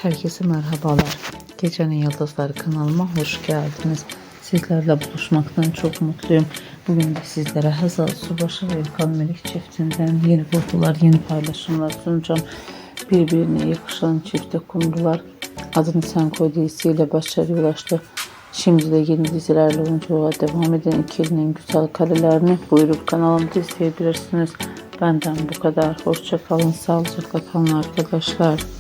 Herkese merhabalar. Gecenin Yıldızları kanalıma hoş geldiniz. Sizlerle buluşmaktan çok mutluyum. Bugün de sizlere Hazal Subaşı ve İlkan Melik çiftinden yeni fotolar, yeni paylaşımlar sunacağım. Birbirine yakışan çifte kumrular Adını Sen Koy dizisiyle başarıya ulaştı. Şimdi de yeni dizilerle oyunculuğa devam eden ikilinin güzel karelerini buyurup kanalımda izleyebilirsiniz. Benden bu kadar. Hoşça kalın, sağlıcakla kalın arkadaşlar.